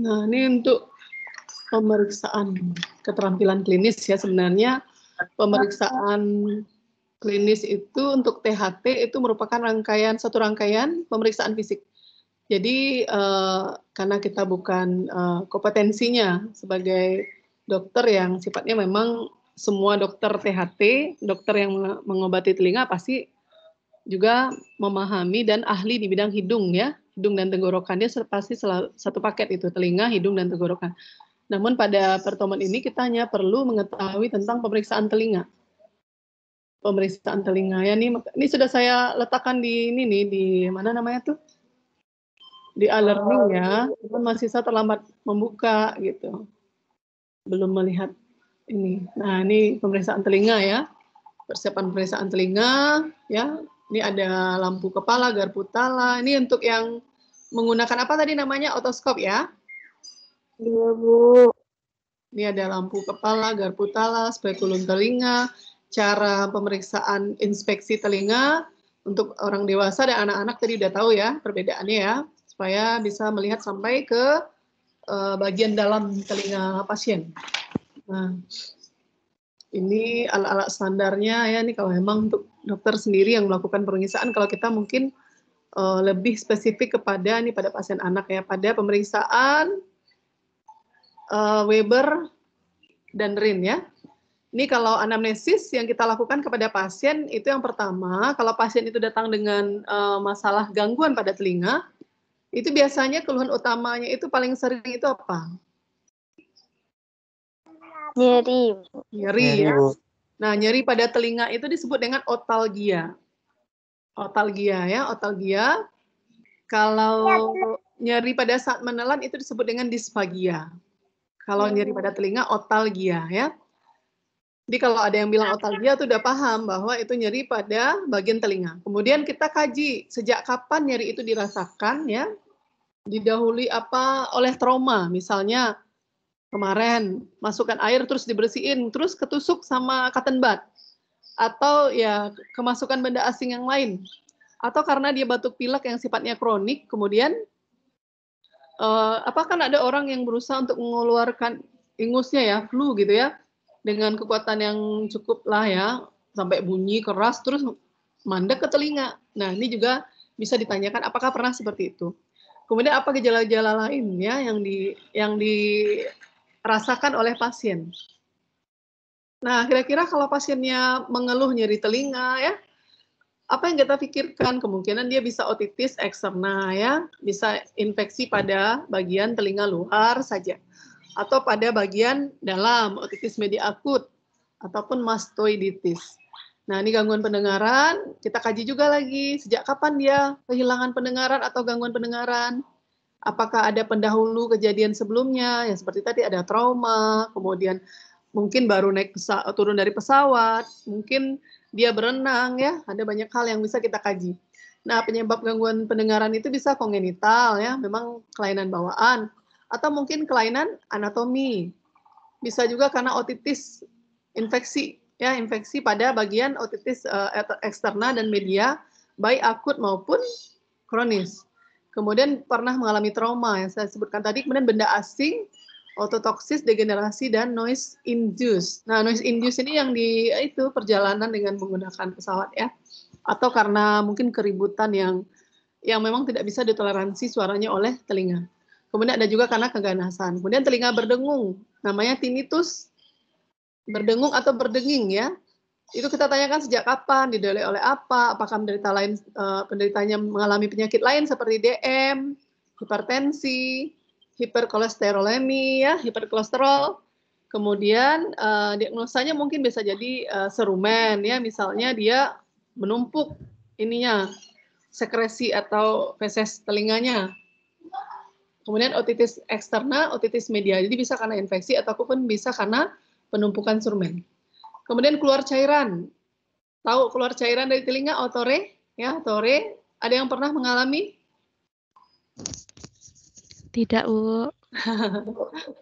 Nah, ini untuk pemeriksaan keterampilan klinis ya, sebenarnya pemeriksaan klinis itu untuk THT itu merupakan satu rangkaian pemeriksaan fisik. Jadi karena kita bukan kompetensinya sebagai dokter yang sifatnya memang semua dokter THT, dokter yang mengobati telinga pasti juga memahami dan ahli di bidang hidung ya, hidung dan tenggorokan, dia pasti satu paket itu, telinga, hidung dan tenggorokan. Namun pada pertemuan ini kita hanya perlu mengetahui tentang pemeriksaan telinga. Pemeriksaan telinga ya, ini sudah saya letakkan di ini nih, di mana namanya tuh? Di e-learning ya, cuman mahasiswa terlambat membuka gitu. Belum melihat ini. Nah, ini pemeriksaan telinga ya. Persiapan pemeriksaan telinga ya. Ini ada lampu kepala, garpu tala. Ini untuk yang menggunakan apa tadi namanya? Otoskop ya. Iya, Bu. Ini ada lampu kepala, garpu tala, spekulum telinga, cara pemeriksaan inspeksi telinga untuk orang dewasa dan anak-anak tadi udah tahu ya perbedaannya ya, supaya bisa melihat sampai ke bagian dalam telinga pasien. Nah, ini alat-alat standarnya ya, ini kalau memang untuk dokter sendiri yang melakukan pemeriksaan, kalau kita mungkin lebih spesifik kepada ini pada pasien anak ya, pada pemeriksaan Weber dan Rin ya. Ini kalau anamnesis yang kita lakukan kepada pasien itu yang pertama, kalau pasien itu datang dengan masalah gangguan pada telinga, itu biasanya keluhan utamanya itu paling sering itu apa? Nyeri. Nyeri ya. Nah, nyeri pada telinga itu disebut dengan otalgia. Otalgia ya, otalgia. Kalau nyeri pada saat menelan itu disebut dengan disfagia. Kalau nyeri pada telinga otalgia ya. Jadi kalau ada yang bilang otalgia itu udah paham bahwa itu nyeri pada bagian telinga. Kemudian kita kaji sejak kapan nyeri itu dirasakan ya. Didahului apa oleh trauma, misalnya kemarin masukkan air terus dibersihin, terus ketusuk sama cotton bud. Atau ya kemasukan benda asing yang lain. Atau karena dia batuk pilek yang sifatnya kronik, kemudian apakah ada orang yang berusaha untuk mengeluarkan ingusnya ya, flu gitu ya, dengan kekuatan yang cukup lah ya, sampai bunyi keras terus mandek ke telinga. Nah, ini juga bisa ditanyakan apakah pernah seperti itu. Kemudian apa gejala-gejala lain ya yang dirasakan oleh pasien. Nah, kira-kira kalau pasiennya mengeluh nyeri telinga ya, apa yang kita pikirkan? Kemungkinan dia bisa otitis eksterna ya, bisa infeksi pada bagian telinga luar saja. Atau pada bagian dalam, otitis media akut, ataupun mastoiditis. Nah, ini gangguan pendengaran, kita kaji juga lagi, sejak kapan dia kehilangan pendengaran atau gangguan pendengaran. Apakah ada pendahulu kejadian sebelumnya, yang seperti tadi ada trauma, kemudian mungkin baru turun dari pesawat, mungkin dia berenang ya, ada banyak hal yang bisa kita kaji. Nah, penyebab gangguan pendengaran itu bisa kongenital ya, memang kelainan bawaan, atau mungkin kelainan anatomi. Bisa juga karena otitis infeksi ya, infeksi pada bagian otitis eksterna dan media, baik akut maupun kronis. Kemudian pernah mengalami trauma yang saya sebutkan tadi, kemudian benda asing, ototoksis, degenerasi, dan noise induce. Nah, noise induce ini yang di itu perjalanan dengan menggunakan pesawat ya, atau karena mungkin keributan yang memang tidak bisa ditoleransi suaranya oleh telinga. Kemudian ada juga karena keganasan. Kemudian telinga berdengung, namanya tinnitus, berdengung atau berdenging ya. Itu kita tanyakan sejak kapan, didalai oleh apa, apakah penderitanya mengalami penyakit lain seperti DM, hipertensi, hiperkolesterolemi, ya, hiperkolesterol. Kemudian diagnosanya mungkin bisa jadi serumen, ya, misalnya dia menumpuk ininya sekresi atau feses telinganya. Kemudian otitis eksterna, otitis media, jadi bisa karena infeksi ataupun bisa karena penumpukan serumen. Kemudian keluar cairan. Tahu keluar cairan dari telinga, otore? Ya, otore. Ada yang pernah mengalami? Tidak, Bu.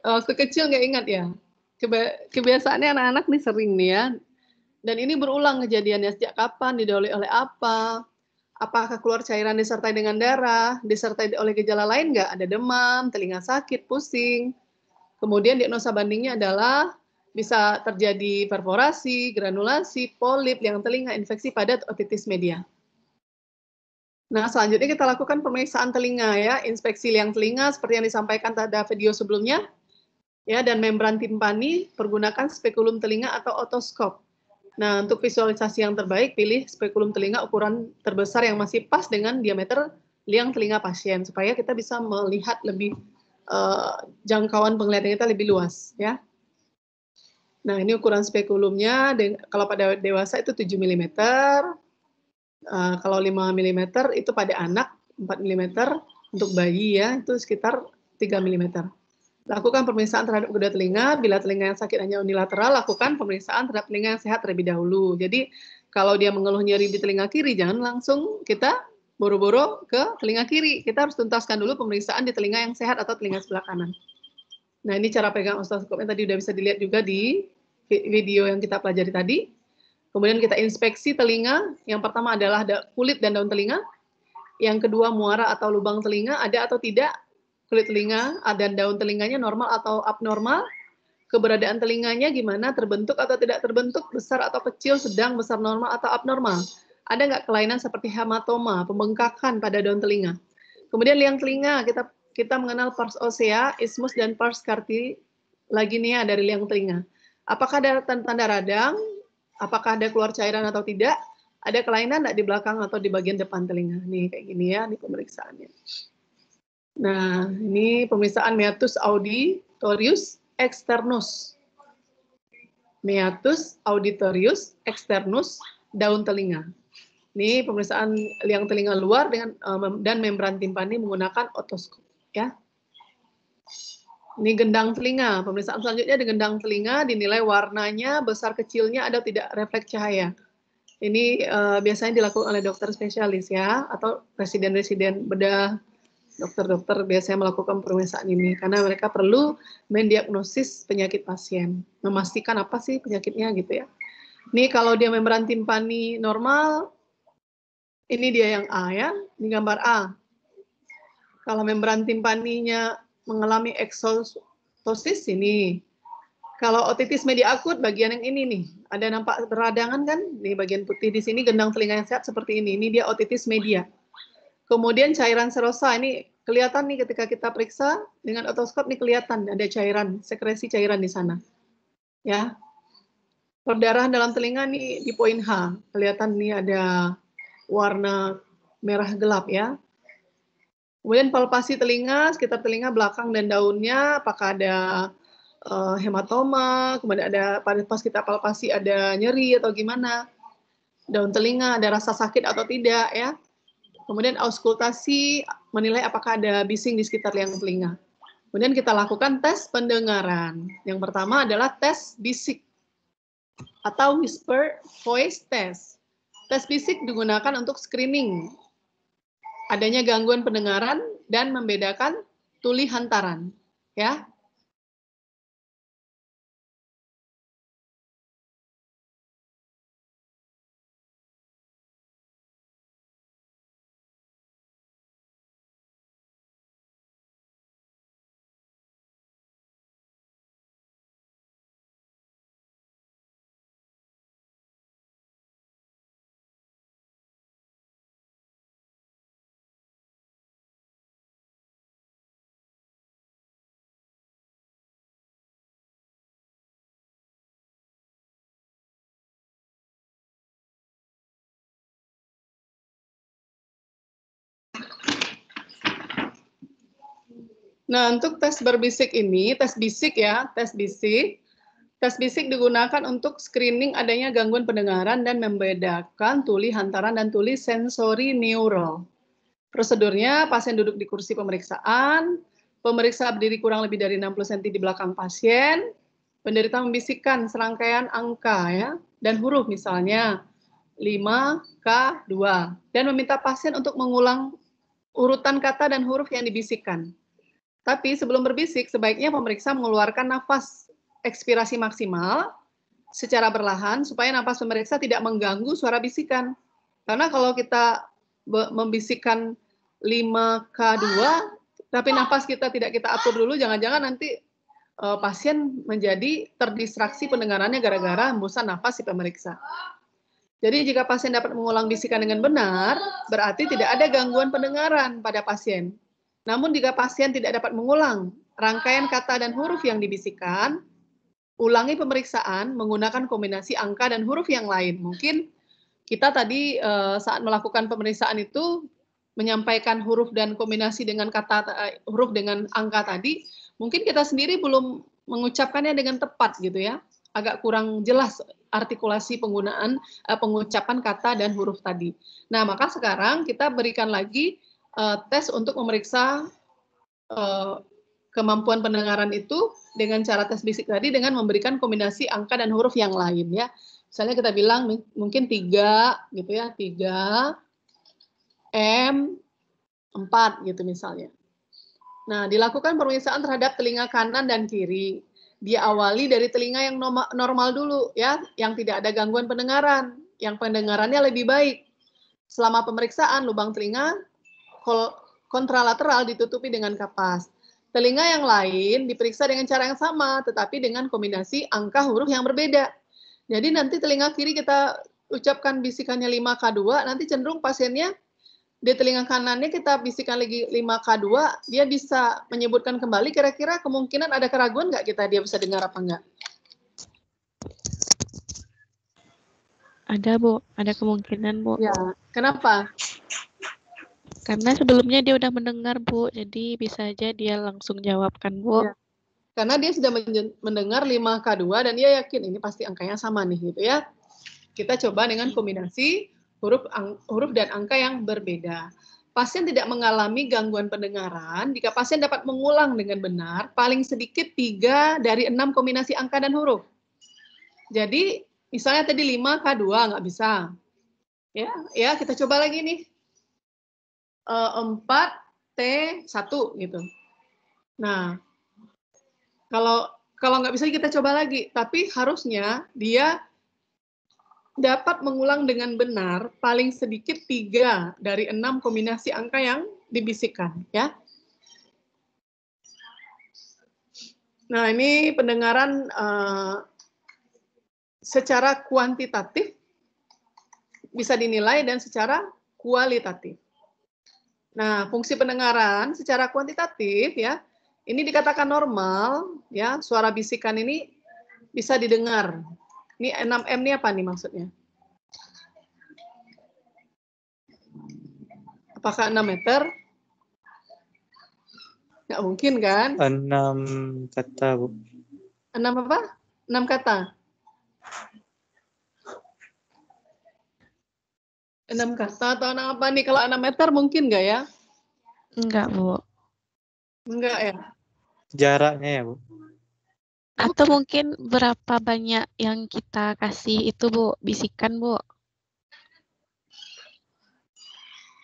Waktu kecil nggak ingat ya? Kebiasaannya anak-anak nih sering nih ya. Dan ini berulang kejadiannya. Sejak kapan, didahului oleh apa? Apakah keluar cairan disertai dengan darah, disertai oleh gejala lain nggak? Ada demam, telinga sakit, pusing. Kemudian diagnosa bandingnya adalah bisa terjadi perforasi, granulasi, polip, liang telinga, infeksi padat, otitis media. Nah, selanjutnya kita lakukan pemeriksaan telinga ya, inspeksi liang telinga seperti yang disampaikan pada video sebelumnya. Ya, dan membran timpani pergunakan spekulum telinga atau otoskop. Nah, untuk visualisasi yang terbaik pilih spekulum telinga ukuran terbesar yang masih pas dengan diameter liang telinga pasien supaya kita bisa melihat lebih jangkauan penglihatan kita lebih luas ya. Nah, ini ukuran spekulumnya kalau pada dewasa itu 7 mm. Kalau 5 mm itu pada anak, 4 mm untuk bayi ya, itu sekitar 3 mm. Lakukan pemeriksaan terhadap kedua telinga, bila telinga yang sakit hanya unilateral, lakukan pemeriksaan terhadap telinga yang sehat terlebih dahulu. Jadi, kalau dia mengeluh nyeri di telinga kiri, jangan langsung kita boro-boro ke telinga kiri. Kita harus tuntaskan dulu pemeriksaan di telinga yang sehat atau telinga sebelah kanan. Nah, ini cara pegang otoskopnya tadi udah bisa dilihat juga di video yang kita pelajari tadi. Kemudian kita inspeksi telinga. Yang pertama adalah kulit dan daun telinga. Yang kedua muara atau lubang telinga ada atau tidak. Kulit telinga dan daun telinganya normal atau abnormal. Keberadaan telinganya gimana, terbentuk atau tidak terbentuk, besar atau kecil, sedang, besar, normal atau abnormal. Ada nggak kelainan seperti hematoma, pembengkakan pada daun telinga. Kemudian liang telinga, kita mengenal pars osea, isthmus, dan pars cartilaginea dari liang telinga. Apakah ada tanda radang? Apakah ada keluar cairan atau tidak? Ada kelainan nggak di belakang atau di bagian depan telinga? Nih kayak gini ya, ini pemeriksaannya. Nah, ini pemeriksaan meatus auditorius externus. Meatus auditorius externus daun telinga. Ini pemeriksaan liang telinga luar dengan dan membran timpani menggunakan otoskop ya. Ini gendang telinga. Pemeriksaan selanjutnya di gendang telinga dinilai warnanya, besar kecilnya, ada tidak refleks cahaya. Ini biasanya dilakukan oleh dokter spesialis ya, atau residen-residen bedah, dokter-dokter biasanya melakukan pemeriksaan ini karena mereka perlu mendiagnosis penyakit pasien, memastikan apa sih penyakitnya gitu ya. Ini kalau dia membran timpani normal, ini dia yang A ya, ini gambar A. Kalau membran timpaninya mengalami eksostosis ini. Kalau otitis media akut bagian yang ini nih, ada nampak peradangan kan? Nih bagian putih di sini gendang telinga yang sehat seperti ini. Ini dia otitis media. Kemudian cairan serosa ini kelihatan nih ketika kita periksa dengan otoskop nih kelihatan ada cairan, sekresi cairan di sana. Ya. Perdarahan dalam telinga nih di poin H. Kelihatan nih ada warna merah gelap ya. Kemudian palpasi telinga, sekitar telinga belakang dan daunnya, apakah ada hematoma, kemudian ada pas kita palpasi ada nyeri atau gimana. Daun telinga ada rasa sakit atau tidak ya. Kemudian auskultasi menilai apakah ada bising di sekitar liang telinga. Kemudian kita lakukan tes pendengaran. Yang pertama adalah tes bisik atau whisper voice test. Tes bisik digunakan untuk screening adanya gangguan pendengaran dan membedakan tuli hantaran, ya. Nah, untuk tes berbisik ini, tes bisik ya, tes bisik. Tes bisik digunakan untuk screening adanya gangguan pendengaran dan membedakan tuli hantaran dan tuli sensori neural. Prosedurnya, pasien duduk di kursi pemeriksaan, pemeriksa berdiri kurang lebih dari 60 cm di belakang pasien, penderita membisikkan serangkaian angka ya, dan huruf misalnya 5K2, dan meminta pasien untuk mengulang urutan kata dan huruf yang dibisikkan. Tapi sebelum berbisik, sebaiknya pemeriksa mengeluarkan nafas ekspirasi maksimal secara berlahan supaya nafas pemeriksa tidak mengganggu suara bisikan. Karena kalau kita membisikkan 5K2, tapi nafas kita tidak kita atur dulu, jangan-jangan nanti pasien menjadi terdistraksi pendengarannya gara-gara hembusan nafas si pemeriksa. Jadi jika pasien dapat mengulang bisikan dengan benar, berarti tidak ada gangguan pendengaran pada pasien. Namun jika pasien tidak dapat mengulang rangkaian kata dan huruf yang dibisikkan, ulangi pemeriksaan menggunakan kombinasi angka dan huruf yang lain. Mungkin kita tadi saat melakukan pemeriksaan itu menyampaikan huruf dan kombinasi dengan kata huruf dengan angka tadi, mungkin kita sendiri belum mengucapkannya dengan tepat gitu ya. Agak kurang jelas artikulasi penggunaan pengucapan kata dan huruf tadi. Nah, maka sekarang kita berikan lagi tes untuk memeriksa kemampuan pendengaran itu dengan cara tes bisik tadi dengan memberikan kombinasi angka dan huruf yang lain ya. Misalnya kita bilang mungkin 3 gitu ya, 3 M 4 gitu misalnya. Nah, dilakukan pemeriksaan terhadap telinga kanan dan kiri. Dia awali dari telinga yang normal dulu ya, yang tidak ada gangguan pendengaran, yang pendengarannya lebih baik. Selama pemeriksaan lubang telinga kontralateral ditutupi dengan kapas. Telinga yang lain diperiksa dengan cara yang sama, tetapi dengan kombinasi angka huruf yang berbeda. Jadi nanti telinga kiri kita ucapkan bisikannya 5K2, nanti cenderung pasiennya di telinga kanannya kita bisikan lagi 5K2, dia bisa menyebutkan kembali, kira-kira kemungkinan ada keraguan nggak kita dia bisa dengar apa enggak? Ada, Bu. Ada kemungkinan, Bu. Ya, kenapa? Karena sebelumnya dia udah mendengar, Bu. Jadi bisa aja dia langsung jawabkan, Bu. Ya. Karena dia sudah mendengar 5K2 dan dia yakin ini pasti angkanya sama nih gitu ya. Kita coba dengan kombinasi huruf dan angka yang berbeda. Pasien tidak mengalami gangguan pendengaran jika pasien dapat mengulang dengan benar paling sedikit 3 dari 6 kombinasi angka dan huruf. Jadi misalnya tadi 5K2 nggak bisa. Ya, kita coba lagi nih. 4T1 gitu. Nah, kalau nggak bisa kita coba lagi, tapi harusnya dia dapat mengulang dengan benar paling sedikit 3 dari 6 kombinasi angka yang dibisikkan ya. Nah, ini pendengaran secara kuantitatif bisa dinilai dan secara kualitatif. Nah, fungsi pendengaran secara kuantitatif ya, ini dikatakan normal ya, suara bisikan ini bisa didengar. Ini 6M ini apa nih maksudnya? Apakah 6 meter? Nggak mungkin kan? 6 kata, Bu. 6 apa? 6 kata. 6 kata atau 6 apa nih? Kalau 6 meter mungkin nggak ya? Enggak, Bu. Enggak ya? Jaraknya ya, Bu. Atau mungkin berapa banyak yang kita kasih itu, Bu, bisikan, Bu.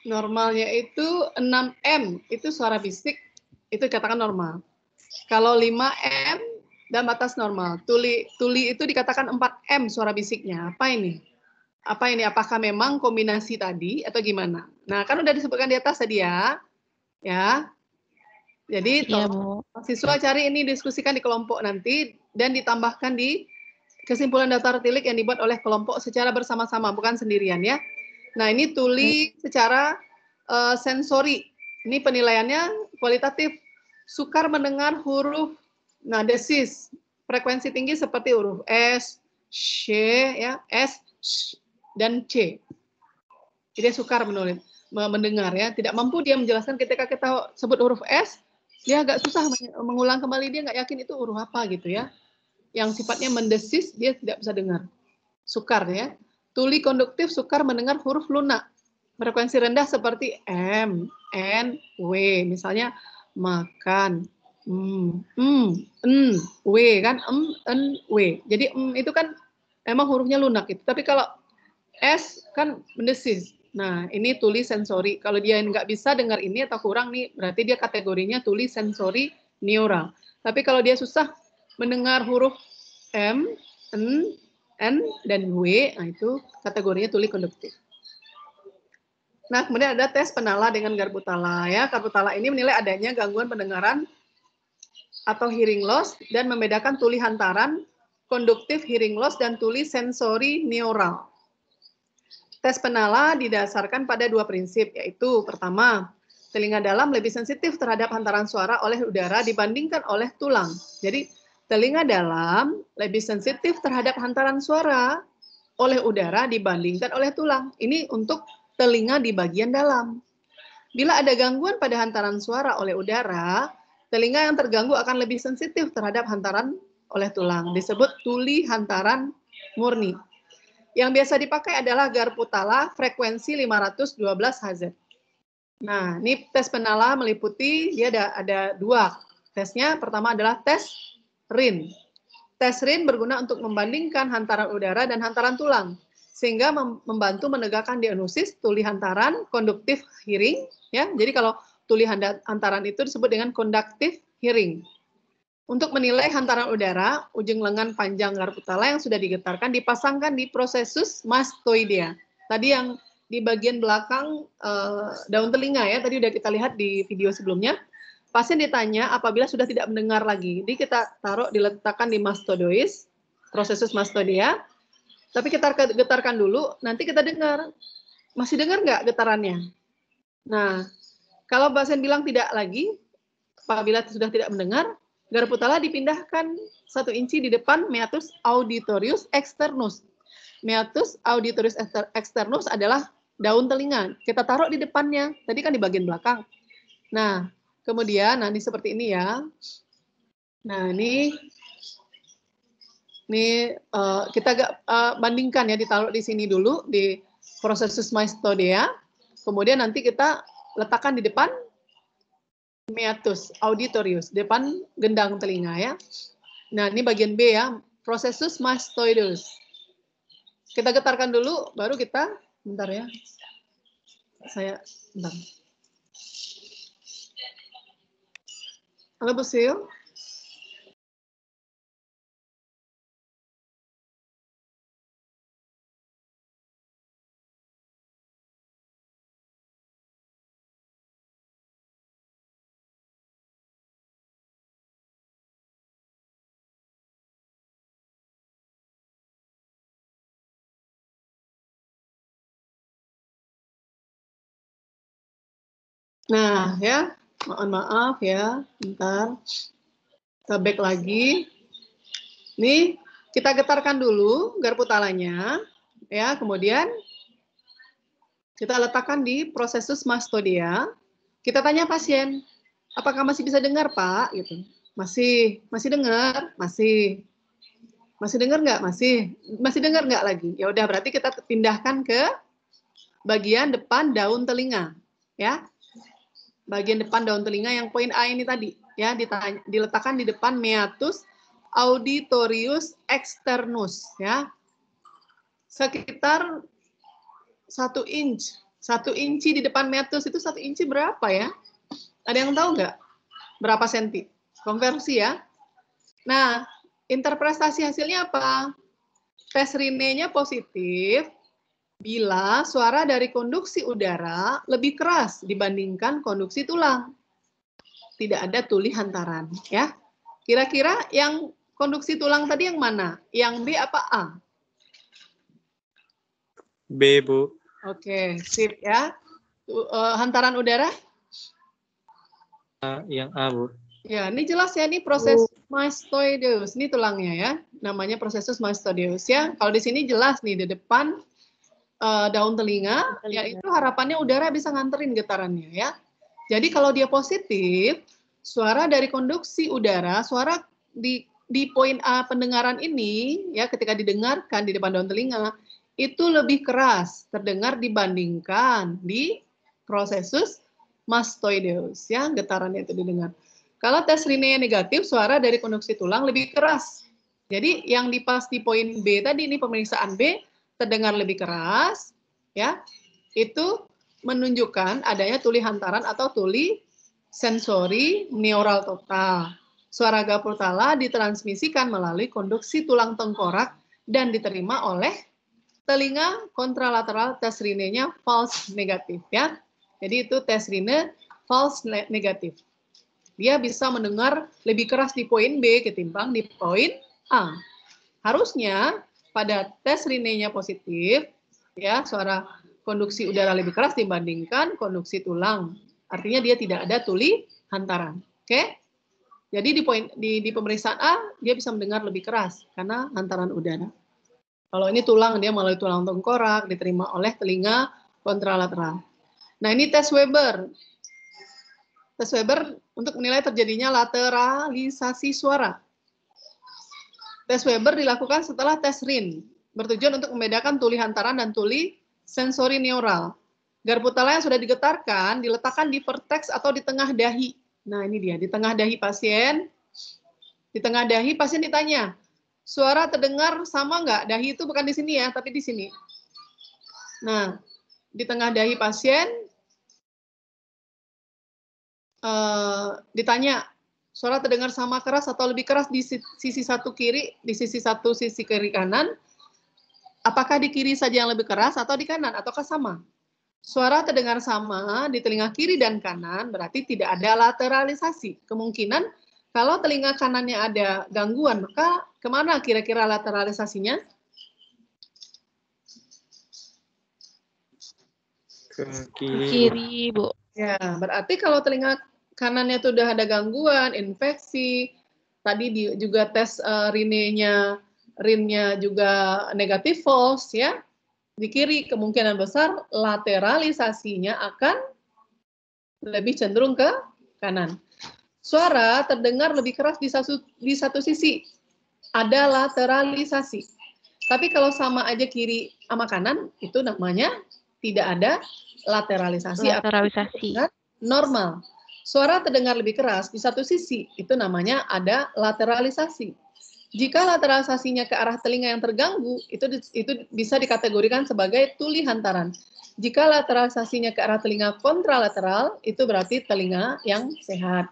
Normalnya itu 6M, itu suara bisik, itu dikatakan normal. Kalau 5M dan batas normal. Tuli itu dikatakan 4M suara bisiknya. Apa ini? Apa ini? Apakah memang kombinasi tadi atau gimana? Nah, kan udah disebutkan di atas tadi ya. Ya. Jadi Iya, Bu. siswa cari ini, diskusikan di kelompok nanti dan ditambahkan di kesimpulan daftar tilik yang dibuat oleh kelompok secara bersama-sama, bukan sendirian ya. Nah, ini tuli secara sensori. Ini penilaiannya kualitatif. Sukar mendengar huruf desis frekuensi tinggi seperti huruf S, C, ya, S, Sh, dan C. Jadi dia sukar mendengar ya. Tidak mampu dia menjelaskan ketika kita sebut huruf S, dia agak susah mengulang kembali, dia nggak yakin itu huruf apa gitu ya. Yang sifatnya mendesis dia tidak bisa dengar. Sukar ya. Tuli konduktif sukar mendengar huruf lunak. Frekuensi rendah seperti M, N, W. Misalnya makan, W kan, N, W. Jadi itu kan memang hurufnya lunak itu. Tapi kalau S kan mendesis. Nah, ini tuli sensori. Kalau dia nggak bisa dengar ini atau kurang nih, berarti dia kategorinya tuli sensori neural. Tapi kalau dia susah mendengar huruf M, N, dan W, nah itu kategorinya tuli konduktif. Nah, kemudian ada tes penala dengan Garbutala ya. Garbutala ini menilai adanya gangguan pendengaran atau hearing loss dan membedakan tuli hantaran, konduktif hearing loss dan tuli sensori neural. Tes penala didasarkan pada dua prinsip, yaitu pertama, telinga dalam lebih sensitif terhadap hantaran suara oleh udara dibandingkan oleh tulang. Jadi, telinga dalam lebih sensitif terhadap hantaran suara oleh udara dibandingkan oleh tulang. Ini untuk telinga di bagian dalam. Bila ada gangguan pada hantaran suara oleh udara, telinga yang terganggu akan lebih sensitif terhadap hantaran oleh tulang. Disebut tuli hantaran murni. Yang biasa dipakai adalah Garbutala frekuensi 512 Hz. Nah, ini tes penala meliputi, dia ada dua. Tesnya pertama adalah tes RIN. Tes RIN berguna untuk membandingkan hantaran udara dan hantaran tulang, sehingga membantu menegakkan diagnosis tuli hantaran konduktif hearing. Ya, jadi kalau tuli hantaran itu disebut dengan conductive hearing. Untuk menilai hantaran udara, ujung lengan panjang Garbutala yang sudah digetarkan dipasangkan di prosesus mastoidea. Tadi yang di bagian belakang daun telinga ya, tadi udah kita lihat di video sebelumnya. Pasien ditanya apabila sudah tidak mendengar lagi. Jadi kita taruh diletakkan di mastoidois, prosesus mastoidea. Tapi kita getarkan dulu, nanti kita dengar. Masih dengar nggak getarannya? Nah, kalau pasien bilang tidak lagi, apabila sudah tidak mendengar, Garbutala dipindahkan 1 inci di depan meatus auditorius externus. Meatus auditorius externus adalah daun telinga. Kita taruh di depannya. Tadi kan di bagian belakang. Nah, kemudian ini seperti ini ya. Nah, ini kita bandingkan ya, ditaruh di sini dulu di prosesus mastoidea. Kemudian nanti kita letakkan di depan meatus auditorius, depan gendang telinga ya. Nah, ini bagian B ya, prosesus mastoideus. Kita getarkan dulu, baru kita, bentar ya. Bentar. Halo Bu Sil. Nah, ya, mohon maaf ya, bentar. Kita back lagi. Nih, kita getarkan dulu Garbutalanya, ya, kemudian kita letakkan di prosesus mastoidea. Kita tanya pasien, apakah masih bisa dengar, Pak? Gitu. Masih dengar? Masih dengar nggak? Masih dengar nggak lagi? Ya udah, berarti kita pindahkan ke bagian depan daun telinga, ya. Bagian depan daun telinga yang poin A ini tadi, ya, diletakkan di depan meatus auditorius externus, ya. Sekitar 1 inci di depan meatus itu 1 inci berapa ya? Ada yang tahu nggak? Berapa senti? Konversi ya. Nah, interpretasi hasilnya apa? Tes RINE-nya positif bila suara dari konduksi udara lebih keras dibandingkan konduksi tulang. Tidak ada tuli hantaran, ya. Kira-kira yang konduksi tulang tadi yang mana? Yang B apa A? B, Bu. Oke, sip ya. Hantaran udara? Yang A, Bu. Ya, ini jelas ya, ini proses mastoideus. Ini tulangnya ya, namanya prosesus mastoideus ya. Kalau di sini jelas nih di depan daun telinga, ya itu harapannya udara bisa nganterin getarannya ya. Jadi kalau dia positif, suara dari konduksi udara, suara di poin A pendengaran ini ya, ketika didengarkan di depan daun telinga itu lebih keras terdengar dibandingkan di prosesus mastoideus ya, getarannya itu didengar. Kalau tes RINE negatif, suara dari konduksi tulang lebih keras. Jadi yang di poin B tadi, ini pemeriksaan B, terdengar lebih keras, ya, itu menunjukkan adanya tuli hantaran atau tuli sensori neural total. Suara Garbutala ditransmisikan melalui konduksi tulang tengkorak dan diterima oleh telinga kontralateral tes rinenya false negatif ya. Jadi itu tes rine false negatif. Dia bisa mendengar lebih keras di poin B ketimbang di poin A. Harusnya pada tes rinenya positif ya, suara konduksi udara lebih keras dibandingkan konduksi tulang. Artinya dia tidak ada tuli hantaran. Oke? Jadi di pemeriksaan A dia bisa mendengar lebih keras karena hantaran udara. Kalau ini tulang, dia melalui tulang tengkorak, diterima oleh telinga kontralateral. Nah, ini tes Weber. Tes Weber untuk menilai terjadinya lateralisasi suara. Tes Weber dilakukan setelah tes Rin, bertujuan untuk membedakan tuli hantaran dan tuli sensori neural. Garputala yang sudah digetarkan diletakkan di vertex atau di tengah dahi. Nah, ini dia, di tengah dahi pasien. Di tengah dahi pasien ditanya, suara terdengar sama nggak? Dahi itu bukan di sini ya, tapi di sini. Nah, di tengah dahi pasien ditanya, suara terdengar sama keras atau lebih keras di sisi satu kiri, di sisi kiri kanan? Apakah di kiri saja yang lebih keras atau di kanan, ataukah sama? Suara terdengar sama di telinga kiri dan kanan, berarti tidak ada lateralisasi. Kemungkinan kalau telinga kanannya ada gangguan, maka kemana kira-kira lateralisasinya? Ke Ke kiri, Bu. kiri, Bu. Ya, berarti kalau telinga kanannya itu udah ada gangguan, infeksi, tadi juga tes rinnya juga negatif false ya. Di kiri kemungkinan besar lateralisasinya akan lebih cenderung ke kanan. Suara terdengar lebih keras di satu sisi. Ada lateralisasi. Tapi kalau sama aja kiri sama kanan, itu namanya tidak ada lateralisasi. Lateralisasi. Normal. Suara terdengar lebih keras di satu sisi, itu namanya ada lateralisasi. Jika lateralisasinya ke arah telinga yang terganggu, itu bisa dikategorikan sebagai tuli hantaran. Jika lateralisasinya ke arah telinga kontralateral, itu berarti telinga yang sehat.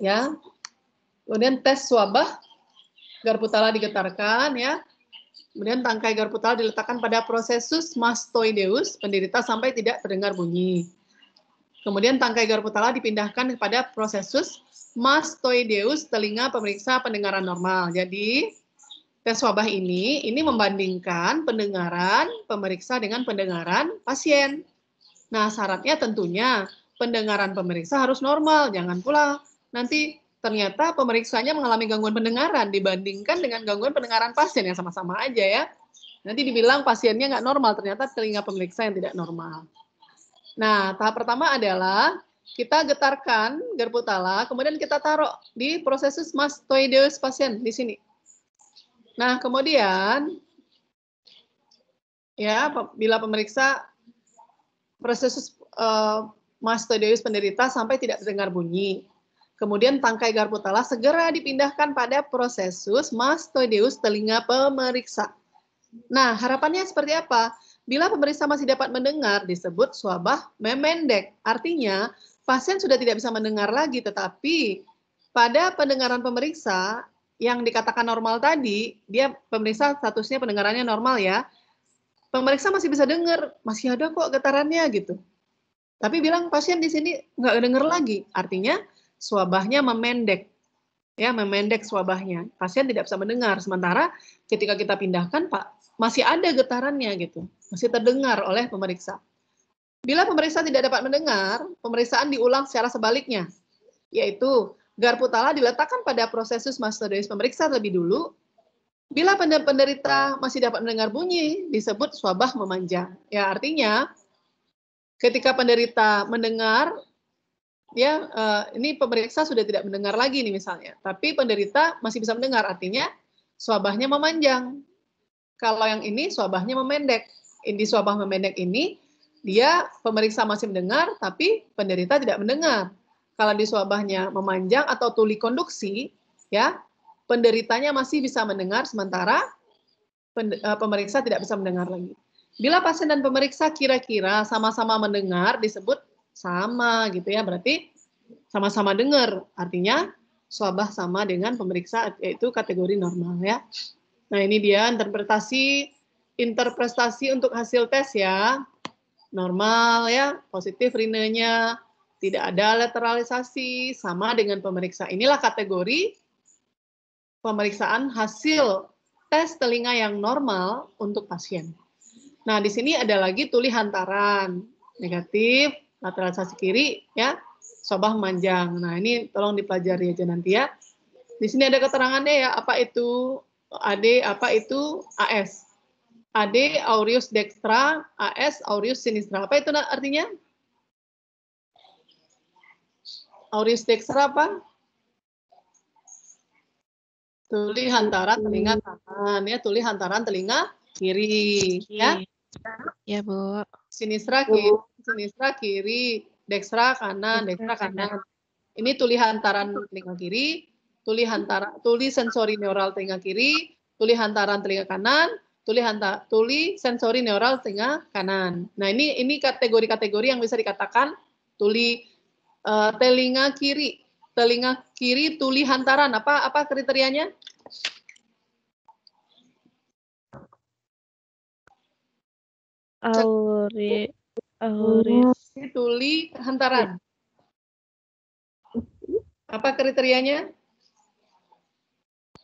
Ya. Kemudian tes swabah, Garputala digetarkan ya. Kemudian tangkai Garputala diletakkan pada prosesus mastoideus, penderita sampai tidak terdengar bunyi. Kemudian tangkai Garputala dipindahkan kepada prosesus mastoideus, telinga pemeriksa pendengaran normal. Jadi tes wabah ini membandingkan pendengaran pemeriksa dengan pendengaran pasien. Nah, syaratnya tentunya pendengaran pemeriksa harus normal, jangan pula nanti ternyata pemeriksanya mengalami gangguan pendengaran dibandingkan dengan gangguan pendengaran pasien yang sama-sama aja ya. Nanti dibilang pasiennya nggak normal, ternyata telinga pemeriksa yang tidak normal. Nah, tahap pertama adalah kita getarkan Garputala, kemudian kita taruh di prosesus mastoideus pasien di sini. Nah, kemudian ya, bila pemeriksa prosesus mastoideus penderita sampai tidak terdengar bunyi. Kemudian tangkai Garputala segera dipindahkan pada prosesus mastoideus telinga pemeriksa. Nah, harapannya seperti apa? Bila pemeriksa masih dapat mendengar, disebut swabah memendek. Artinya, pasien sudah tidak bisa mendengar lagi, tetapi pada pendengaran pemeriksa yang dikatakan normal tadi, dia pemeriksa statusnya pendengarannya normal ya, pemeriksa masih bisa dengar, masih ada kok getarannya gitu. Tapi bilang pasien di sini nggak dengar lagi, artinya swabahnya memendek. Ya, memendek swabahnya. Pasien tidak bisa mendengar. Sementara ketika kita pindahkan, Pak, masih ada getarannya gitu. Masih terdengar oleh pemeriksa. Bila pemeriksa tidak dapat mendengar, pemeriksaan diulang secara sebaliknya. Yaitu, Garputala diletakkan pada prosesus mastoideus pemeriksa terlebih dulu. Bila penderita masih dapat mendengar bunyi, disebut swabah memanjang. Ya, artinya ketika penderita mendengar, ya ini pemeriksa sudah tidak mendengar lagi nih misalnya, tapi penderita masih bisa mendengar, artinya swabahnya memanjang. Kalau yang ini swabahnya memendek. Di swabah memendek ini dia pemeriksa masih mendengar, tapi penderita tidak mendengar. Kalau di swabahnya memanjang atau tuli konduksi, ya penderitanya masih bisa mendengar, sementara pemeriksa tidak bisa mendengar lagi. Bila pasien dan pemeriksa kira-kira sama-sama mendengar, disebut sama gitu ya, berarti sama-sama dengar, artinya swabah sama dengan pemeriksa, yaitu kategori normal ya. Nah, ini dia interpretasi interpretasi untuk hasil tes ya. Normal ya, positif rinenya, tidak ada lateralisasi, sama dengan pemeriksa. Inilah kategori pemeriksaan hasil tes telinga yang normal untuk pasien. Nah, di sini ada lagi tuli hantaran, negatif, lateralisasi kiri, ya, sobah memanjang. Nah, ini tolong dipelajari aja nanti ya. Di sini ada keterangannya ya, apa itu AD, apa itu AS. AD aureus dextra, AS aureus sinistra. Apa itu artinya? Aureus dextra apa? Tuli hantaran telinga kanan ya, tuli hantaran telinga kiri ya. Ya, Bu. Sinistra kiri, dextra kanan, dextra kanan. Ini tuli hantaran telinga kiri, tuli sensori neural telinga kiri, tuli hantaran telinga kanan, tuli sensori neural telinga kanan. Nah, ini kategori-kategori yang bisa dikatakan tuli telinga kiri. Telinga kiri tuli hantaran. Apa kriterianya? Aureus tuli hantaran. Apa kriterianya?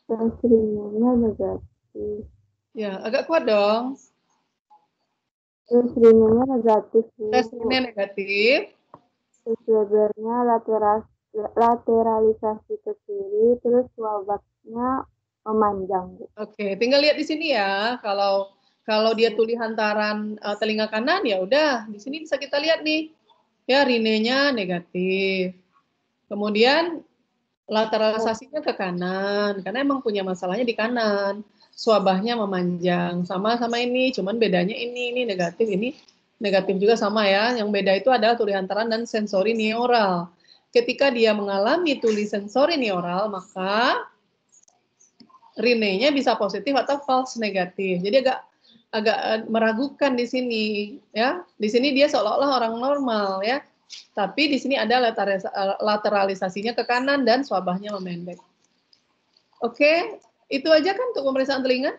Tes ringannya negatif. Ya, agak kuat dong. Tes ringannya negatif. Tes ringannya negatif. Tes lebarnya lateralisasi ke kiri, terus wabaknya memanjang. Oke, tinggal lihat di sini ya. Kalau dia tuli hantaran telinga kanan, ya udah. Di sini bisa kita lihat nih. Ya, rinenya negatif. Kemudian lateralisasinya ke kanan, karena emang punya masalahnya di kanan. Swabahnya memanjang, sama-sama ini, cuman bedanya ini negatif, ini negatif juga sama ya. Yang beda itu adalah tuli hantaran dan sensori neural. Ketika dia mengalami tuli sensori neural, maka rinenya bisa positif atau false negatif. Jadi agak meragukan di sini ya. Di sini dia seolah-olah orang normal ya. Tapi di sini ada lateralisasinya ke kanan dan swabahnya memendek. Oke, itu aja kan untuk pemeriksaan telinga?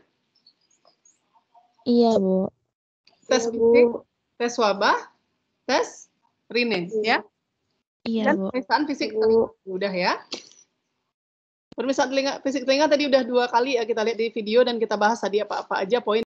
Iya, Bu. Tes fisik, tes swabah, tes rine ya. Iya, Dan Bu. pemeriksaan fisik telinga udah ya. Pemeriksaan fisik telinga tadi udah 2 kali ya kita lihat di video dan kita bahas tadi apa-apa aja poin